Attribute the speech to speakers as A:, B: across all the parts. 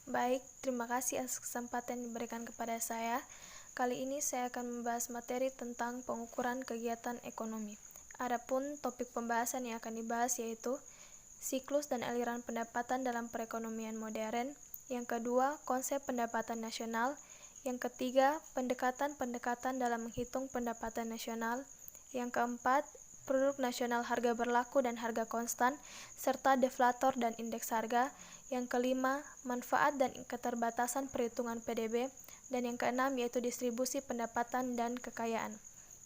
A: Baik, terima kasih atas kesempatan yang diberikan kepada saya. Kali ini saya akan membahas materi tentang pengukuran kegiatan ekonomi. Adapun topik pembahasan yang akan dibahas yaitu siklus dan aliran pendapatan dalam perekonomian modern. Yang kedua, konsep pendapatan nasional. Yang ketiga, pendekatan-pendekatan dalam menghitung pendapatan nasional. Yang keempat, produk nasional harga berlaku dan harga konstan, serta deflator dan indeks harga. Yang kelima, manfaat dan keterbatasan perhitungan PDB. Dan yang keenam yaitu distribusi pendapatan dan kekayaan.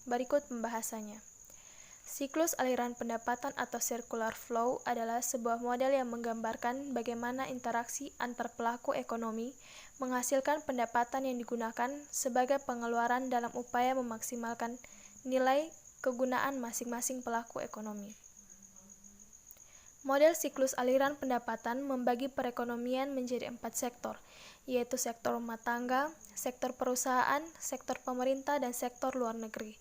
A: Berikut pembahasannya. Siklus aliran pendapatan atau circular flow adalah sebuah model yang menggambarkan bagaimana interaksi antar pelaku ekonomi menghasilkan pendapatan yang digunakan sebagai pengeluaran dalam upaya memaksimalkan nilai kegunaan masing-masing pelaku ekonomi. Model siklus aliran pendapatan membagi perekonomian menjadi 4 sektor, yaitu sektor rumah tangga, sektor perusahaan, sektor pemerintah, dan sektor luar negeri.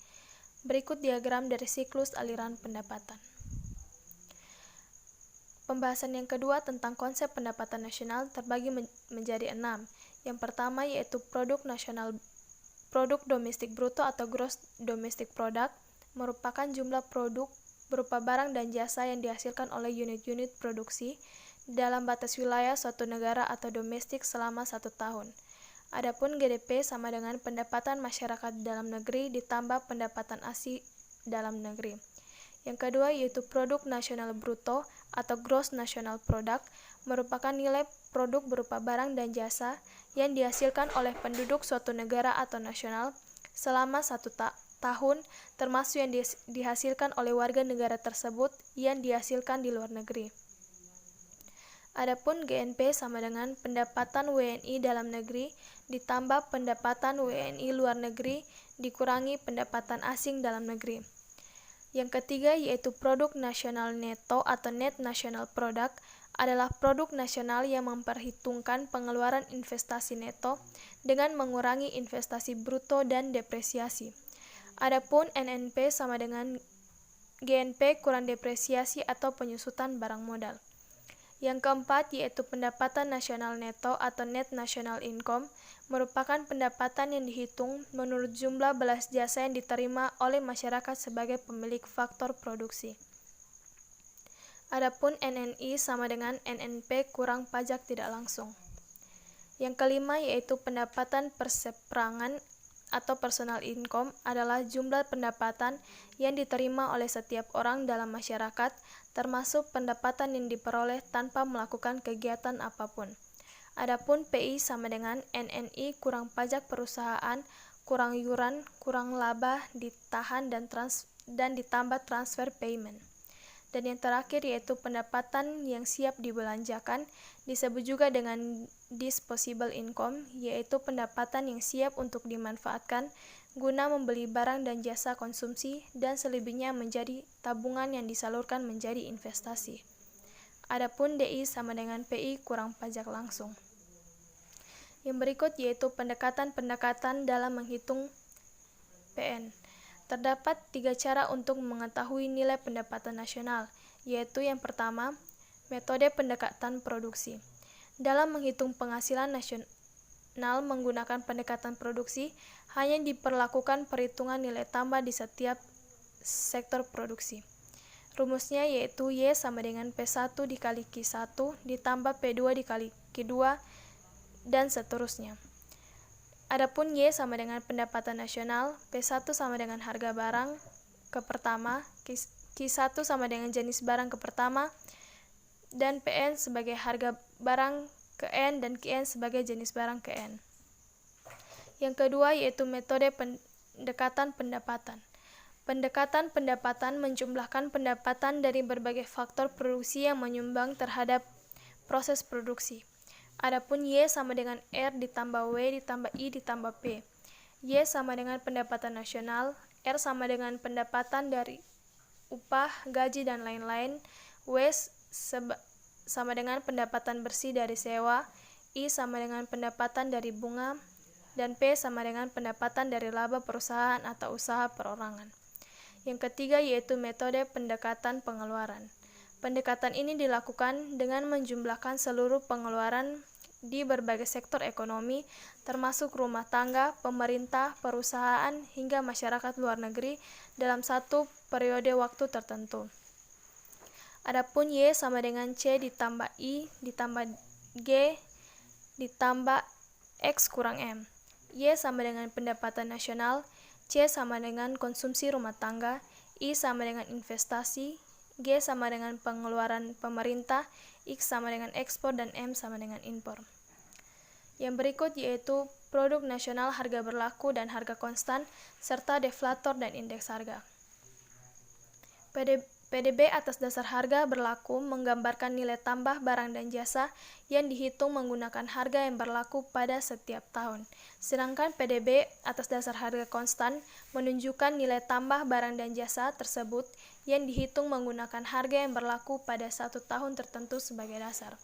A: Berikut diagram dari siklus aliran pendapatan. Pembahasan yang kedua tentang konsep pendapatan nasional terbagi menjadi 6. Yang pertama yaitu produk domestik bruto atau gross domestic product, merupakan jumlah produk berupa barang dan jasa yang dihasilkan oleh unit-unit produksi dalam batas wilayah suatu negara atau domestik selama 1 tahun. Adapun GDP sama dengan pendapatan masyarakat dalam negeri ditambah pendapatan asli dalam negeri. Yang kedua yaitu produk nasional bruto atau gross national product, merupakan nilai produk berupa barang dan jasa yang dihasilkan oleh penduduk suatu negara atau nasional selama 1 tahun, termasuk yang dihasilkan oleh warga negara tersebut yang dihasilkan di luar negeri. Adapun GNP sama dengan pendapatan WNI dalam negeri ditambah pendapatan WNI luar negeri dikurangi pendapatan asing dalam negeri. Yang ketiga yaitu produk nasional neto atau net national product, adalah produk nasional yang memperhitungkan pengeluaran investasi neto dengan mengurangi investasi bruto dan depresiasi. Adapun NNP sama dengan GNP kurang depresiasi atau penyusutan barang modal. Yang keempat yaitu pendapatan nasional neto atau net national income, merupakan pendapatan yang dihitung menurut jumlah belas jasa yang diterima oleh masyarakat sebagai pemilik faktor produksi. Adapun NNI sama dengan NNP kurang pajak tidak langsung. Yang kelima yaitu pendapatan perseperangan atau personal income, adalah jumlah pendapatan yang diterima oleh setiap orang dalam masyarakat, termasuk pendapatan yang diperoleh tanpa melakukan kegiatan apapun. Adapun PI sama dengan NNI kurang pajak perusahaan, kurang yuran, kurang laba ditahan dan ditambah transfer payment. Dan yang terakhir yaitu pendapatan yang siap dibelanjakan, disebut juga dengan disposable income, yaitu pendapatan yang siap untuk dimanfaatkan guna membeli barang dan jasa konsumsi dan selebihnya menjadi tabungan yang disalurkan menjadi investasi. Adapun DI sama dengan PI kurang pajak langsung. Yang berikut yaitu pendekatan-pendekatan dalam menghitung PN. Terdapat 3 cara untuk mengetahui nilai pendapatan nasional, yaitu yang pertama, metode pendekatan produksi. Dalam menghitung penghasilan nasional menggunakan pendekatan produksi, hanya diperlakukan perhitungan nilai tambah di setiap sektor produksi. Rumusnya yaitu Y sama dengan P1 dikali Q1 ditambah P2 dikali Q2 dan seterusnya. Adapun Y sama dengan pendapatan nasional, P1 sama dengan harga barang ke pertama, Q1 sama dengan jenis barang ke pertama, dan PN sebagai harga barang ke N dan QN sebagai jenis barang ke N. Yang kedua yaitu metode pendekatan pendapatan. Pendekatan pendapatan menjumlahkan pendapatan dari berbagai faktor produksi yang menyumbang terhadap proses produksi. Adapun Y sama dengan R ditambah W ditambah I ditambah P. Y sama dengan pendapatan nasional, R sama dengan pendapatan dari upah, gaji, dan lain-lain. W sama dengan pendapatan bersih dari sewa, I sama dengan pendapatan dari bunga, dan P sama dengan pendapatan dari laba perusahaan atau usaha perorangan. Yang ketiga yaitu metode pendekatan pengeluaran. Pendekatan ini dilakukan dengan menjumlahkan seluruh pengeluaran di berbagai sektor ekonomi, termasuk rumah tangga, pemerintah, perusahaan, hingga masyarakat luar negeri dalam satu periode waktu tertentu. Adapun Y sama dengan C ditambah I ditambah G ditambah X kurang M. Y sama dengan pendapatan nasional, C sama dengan konsumsi rumah tangga, I sama dengan investasi, G sama dengan pengeluaran pemerintah, X sama dengan ekspor, dan M sama dengan impor. Yang berikut yaitu produk nasional, harga berlaku dan harga konstan, serta deflator dan indeks harga. PDB atas dasar harga berlaku menggambarkan nilai tambah barang dan jasa yang dihitung menggunakan harga yang berlaku pada setiap tahun. Sedangkan PDB atas dasar harga konstan menunjukkan nilai tambah barang dan jasa tersebut yang dihitung menggunakan harga yang berlaku pada satu tahun tertentu sebagai dasar.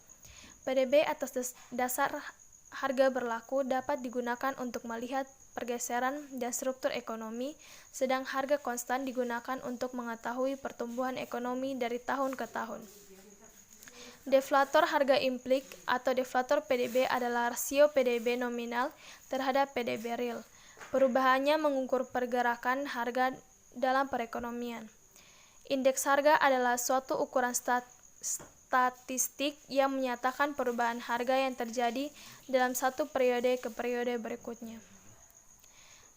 A: PDB atas dasar harga berlaku dapat digunakan untuk melihat pergeseran dan struktur ekonomi, sedang harga konstan digunakan untuk mengetahui pertumbuhan ekonomi dari tahun ke tahun. Deflator harga implik atau deflator PDB adalah rasio PDB nominal terhadap PDB real. Perubahannya mengukur pergerakan harga dalam perekonomian. Indeks harga adalah suatu ukuran statistik yang menyatakan perubahan harga yang terjadi dalam satu periode ke periode berikutnya.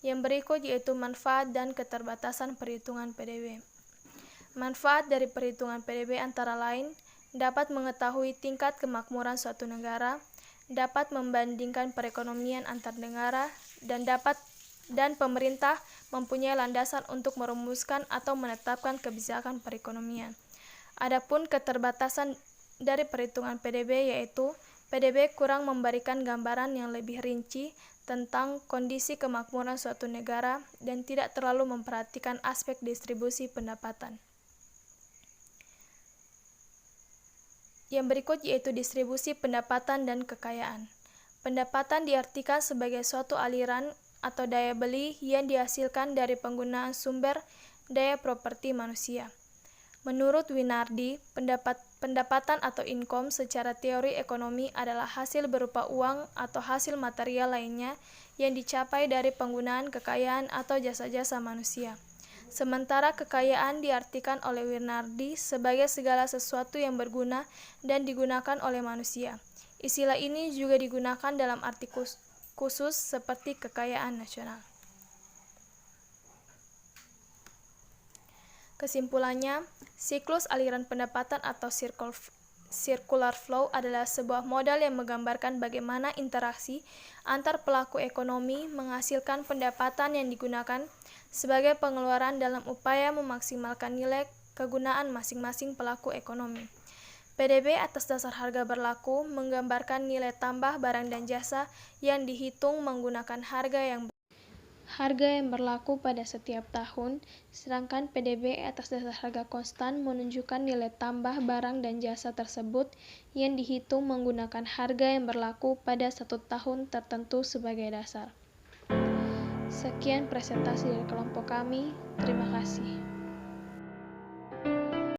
A: Yang berikut yaitu manfaat dan keterbatasan perhitungan PDB. Manfaat dari perhitungan PDB antara lain dapat mengetahui tingkat kemakmuran suatu negara, dapat membandingkan perekonomian antar negara, dan pemerintah mempunyai landasan untuk merumuskan atau menetapkan kebijakan perekonomian. Adapun keterbatasan dari perhitungan PDB yaitu PDB kurang memberikan gambaran yang lebih rinci tentang kondisi kemakmuran suatu negara dan tidak terlalu memperhatikan aspek distribusi pendapatan. Yang berikut yaitu distribusi pendapatan dan kekayaan. Pendapatan diartikan sebagai suatu aliran atau daya beli yang dihasilkan dari penggunaan sumber daya properti manusia. Menurut Winardi, pendapatan atau income secara teori ekonomi adalah hasil berupa uang atau hasil material lainnya yang dicapai dari penggunaan kekayaan atau jasa-jasa manusia. Sementara kekayaan diartikan oleh Winardi sebagai segala sesuatu yang berguna dan digunakan oleh manusia. Istilah ini juga digunakan dalam arti khusus seperti kekayaan nasional. Kesimpulannya, siklus aliran pendapatan atau circular flow adalah sebuah modal yang menggambarkan bagaimana interaksi antar pelaku ekonomi menghasilkan pendapatan yang digunakan sebagai pengeluaran dalam upaya memaksimalkan nilai kegunaan masing-masing pelaku ekonomi. PDB atas dasar harga berlaku menggambarkan nilai tambah barang dan jasa yang dihitung menggunakan harga yang berlaku pada setiap tahun, sedangkan PDB atas dasar harga konstan menunjukkan nilai tambah barang dan jasa tersebut yang dihitung menggunakan harga yang berlaku pada satu tahun tertentu sebagai dasar. Sekian presentasi dari kelompok kami. Terima kasih.